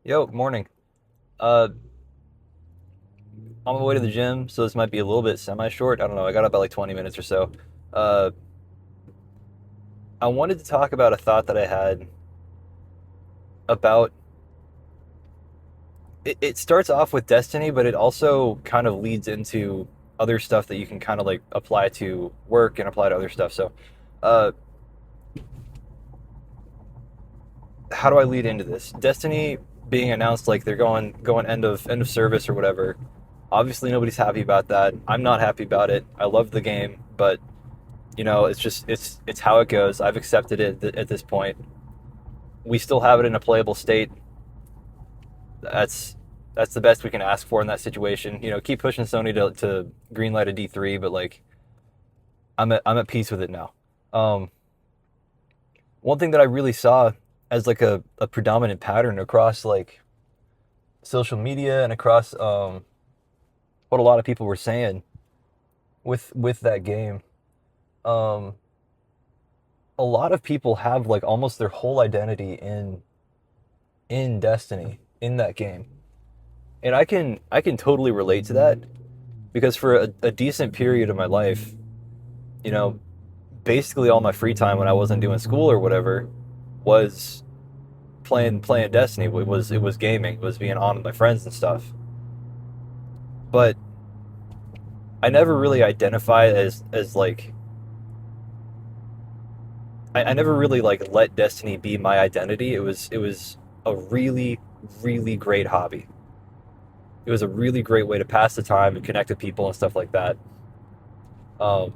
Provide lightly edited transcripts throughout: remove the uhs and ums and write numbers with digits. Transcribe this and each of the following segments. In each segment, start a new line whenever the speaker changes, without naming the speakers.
Yo, morning. Uh, on my way to the gym, so this might be a little bit semi-short. I don't know. I got about like 20 minutes or so. Uh, I wanted to talk about a thought that I had about it starts off with Destiny, but it also kind of leads into other stuff that you can kind of like apply to work and apply to other stuff. So, uh, how do I lead into this? Destiny being announced like they're going end of service or whatever. Obviously, nobody's happy about that. I'm not happy about it. I love the game, but it's just it's how it goes. I've accepted it at this point. We still have it in a playable state. That's the best we can ask for in that situation. Keep pushing Sony to greenlight a D3, but like I'm at peace with it now. Um, One thing that I really saw as like a predominant pattern across like social media and across what a lot of people were saying with that game. Um, a lot of people have like almost their whole identity in Destiny in that game. And I can totally relate to that because for a decent period of my life, you know, basically all my free time when I wasn't doing school or whatever was playing Destiny. It was gaming, it was being on with my friends and stuff. But I never really identified as like I never really like let Destiny be my identity. It was a really, really great hobby. It was a really great way to pass the time and connect with people and stuff like that. Um,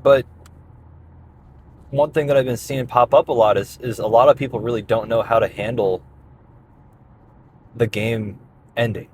but one thing that I've been seeing pop up a lot is a lot of people really don't know how to handle the game ending.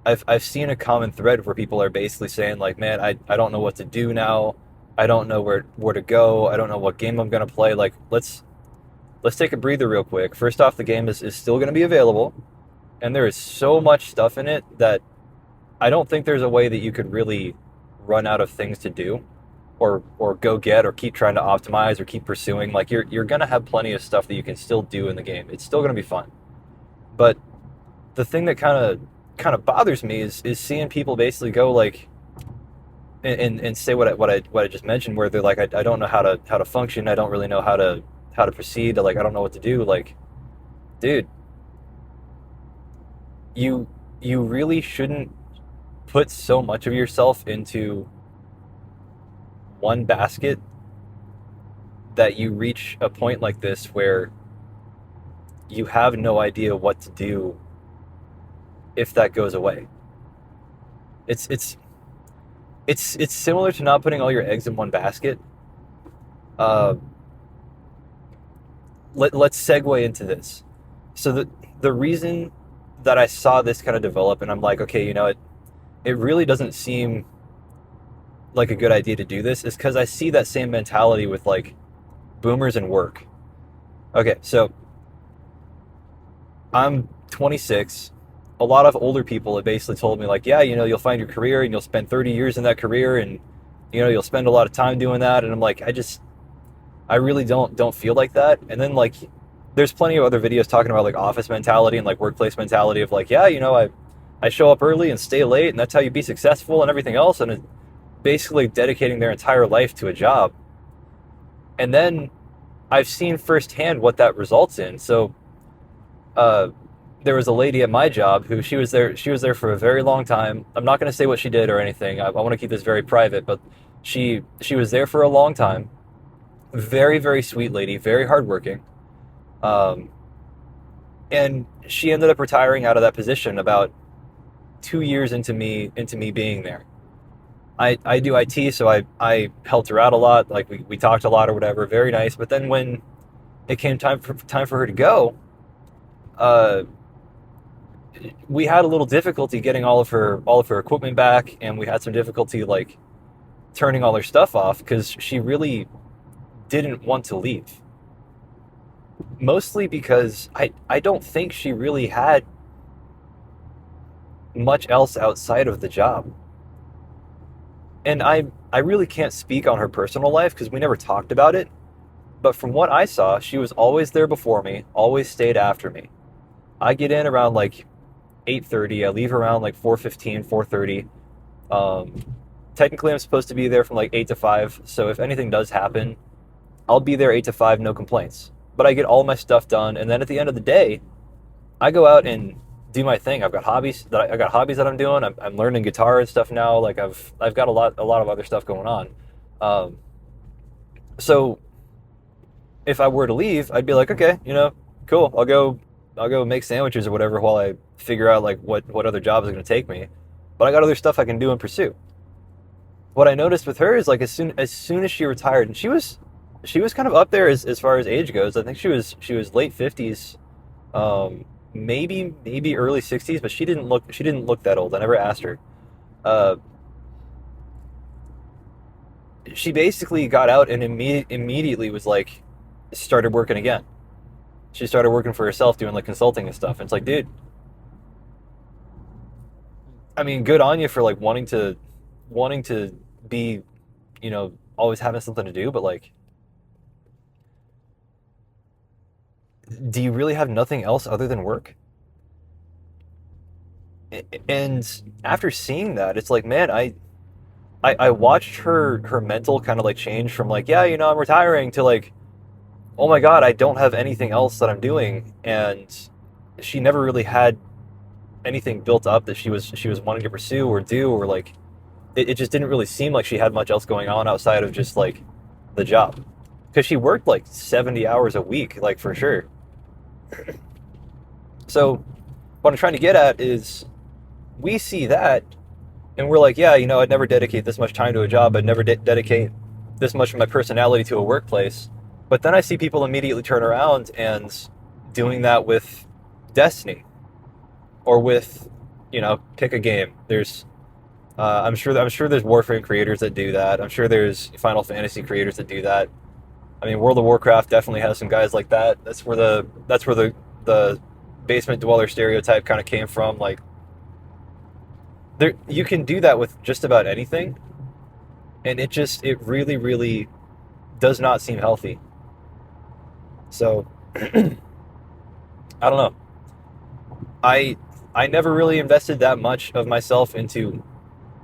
I've seen a common thread where people are basically saying like, man, I don't know what to do now. I don't know where to go. I don't know what game I'm gonna play. Like let's take a breather real quick. First off, the game is still gonna be available, and there is so much stuff in it that I don't think there's a way that you could really run out of things to do or go get or keep trying to optimize or keep pursuing. Like you're gonna have plenty of stuff that you can still do in the game. It's still gonna be fun. But the thing that kind of bothers me is seeing people basically go like and say what I just mentioned, where they're like, I don't know how to function. I don't really know how to proceed. Like I don't know what to do. Like, dude, you you really shouldn't put so much of yourself into one basket that you reach a point like this where you have no idea what to do if that goes away. It's it's it's similar to not putting all your eggs in one basket. Uh, let's segue into this. So the reason that I saw this kind of develop, and I'm like, okay, it really doesn't seem like a good idea to do this, is because I see that same mentality with like boomers and work. Okay, so I'm 26. A lot of older people have basically told me like, yeah, you'll find your career and you'll spend 30 years in that career, and you'll spend a lot of time doing that. And I'm like, I really don't feel like that. And then like there's plenty of other videos talking about like office mentality and like workplace mentality of like, yeah, I show up early and stay late, and that's how you be successful and everything else, and it's basically dedicating their entire life to a job. And then I've seen firsthand what that results in. So uh, there was a lady at my job who she was there for a very long time. I'm not going to say what she did or anything. I want to keep this very private, but she was there for a long time. Very, very sweet lady, very hardworking. Um, and she ended up retiring out of that position about 2 years into me being there. I do IT, so I helped her out a lot. Like we talked a lot or whatever. Very nice. But then when it came time for her to go, uh, we had a little difficulty getting all of her equipment back, and we had some difficulty like turning all her stuff off because she really didn't want to leave. Mostly because I don't think she really had much else outside of the job. And I really can't speak on her personal life because we never talked about it. But from what I saw, she was always there before me, always stayed after me. I get in around like 8:30. I leave around like 4:15, 4:30. Um, Technically, I'm supposed to be there from like 8 to 5. So if anything does happen, I'll be there 8 to 5, no complaints. But I get all my stuff done, and then at the end of the day, I go out and do my thing. I got hobbies that I'm doing. I'm learning guitar and stuff now. Like I've got a lot of other stuff going on. Um, so if I were to leave, I'd be like, okay, cool. I'll go make sandwiches or whatever while I figure out like what other jobs are going to take me. But I got other stuff I can do and pursue. What I noticed with her is like as soon as she retired, and she was kind of up there as far as age goes. I think she was late 50s, maybe early 60s, but she didn't look that old. I never asked her. Uh, she basically got out and immediately was like started working again. She started working for herself doing like consulting and stuff. And it's like, dude, I mean, good on you for like wanting to be, always having something to do, but like, do you really have nothing else other than work? And after seeing that, it's like, man, I watched her mental kind of like change from like, yeah, I'm retiring to like, oh my God, I don't have anything else that I'm doing. And she never really had anything built up that she was wanting to pursue or do, or like it just didn't really seem like she had much else going on outside of just like the job. Because she worked like 70 hours a week, like for sure. So what I'm trying to get at is we see that and we're like, yeah, I'd never dedicate this much time to a job. I'd never dedicate this much of my personality to a workplace. But then I see people immediately turn around and doing that with Destiny or with, pick a game. I'm sure there's Warframe creators that do that. I'm sure there's Final Fantasy creators that do that. I mean, World of Warcraft definitely has some guys like that. That's where the basement dweller stereotype kind of came from. Like, there, you can do that with just about anything, and it really, really does not seem healthy. So, I don't know. I I never really invested that much of myself into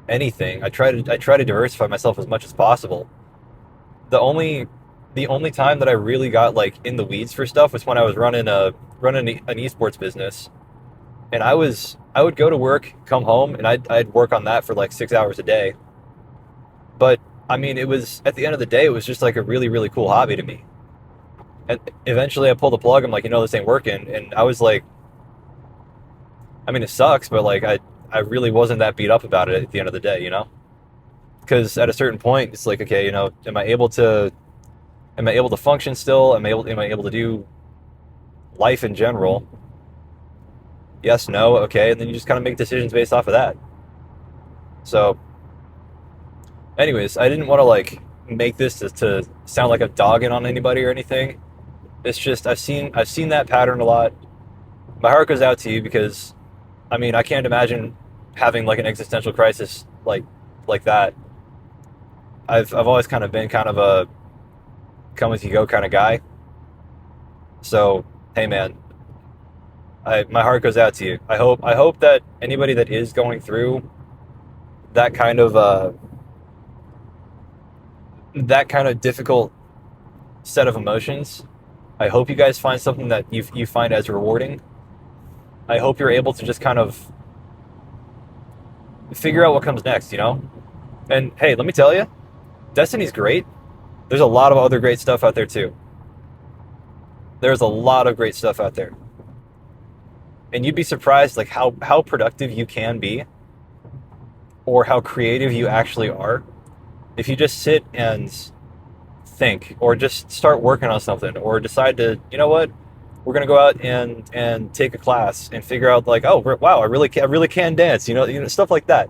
anything. I try to diversify myself as much as possible. The only the only time that I really got like in the weeds for stuff was when I was running an esports business, and I would go to work, come home, and I'd work on that for like 6 hours a day. But I mean, it was at the end of the day, it was just like a really really cool hobby to me. And eventually, I pulled the plug. I'm like, this ain't working, and I was like, I mean, it sucks, but like I really wasn't that beat up about it at the end of the day, because at a certain point, it's like, okay, am I able to function still? Am I able to do life in general? Yes, no, okay, and then you just kind of make decisions based off of that. So, anyways, I didn't want to like make this to sound like I'm dogging on anybody or anything. It's just I've seen that pattern a lot. My heart goes out to you because, I mean, I can't imagine having like an existential crisis like that. I've always kind of been kind of a come as you go kind of guy. So, hey man, my heart goes out to you. I hope that anybody that is going through that kind of difficult set of emotions, I hope you guys find something that you find as rewarding. I hope you're able to just kind of figure out what comes next. And hey, let me tell you, Destiny's great. There's a lot of other great stuff out there too. There's a lot of great stuff out there. And you'd be surprised like how productive you can be or how creative you actually are if you just sit and think or just start working on something or decide to, you know what? We're gonna go out and take a class and figure out like, oh wow, I really can dance, stuff like that.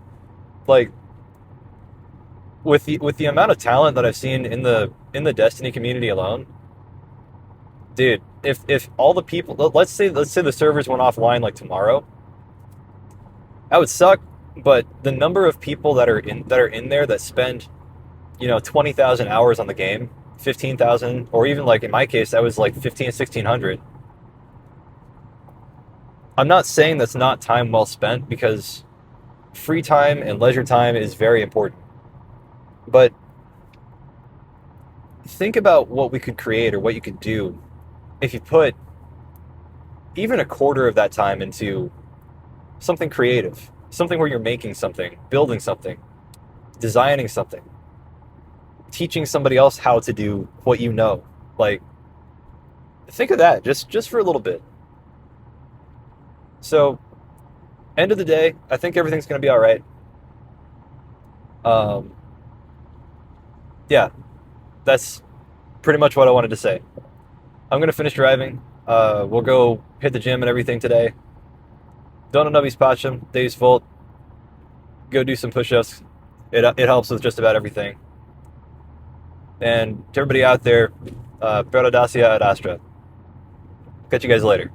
Like with the amount of talent that I've seen in the Destiny community alone, dude. If all the people, let's say the servers went offline like tomorrow, that would suck. But the number of people that are in there that spend 20,000 hours on the game, 15,000, or even like in my case, that was like 15, 1600. I'm not saying that's not time well spent, because free time and leisure time is very important. But think about what we could create or what you could do if you put even a quarter of that time into something creative, something where you're making something, building something, designing something, teaching somebody else how to do what you know. Like, think of that just for a little bit. So, end of the day, I think everything's going to be all right. Um, yeah, that's pretty much what I wanted to say. I'm going to finish driving. We'll go hit the gym and everything today. Don't know Pacham, Dave's Volt. Go do some push-ups. It helps with just about everything. And to everybody out there, Pero Dacia ad Astra. Catch you guys later.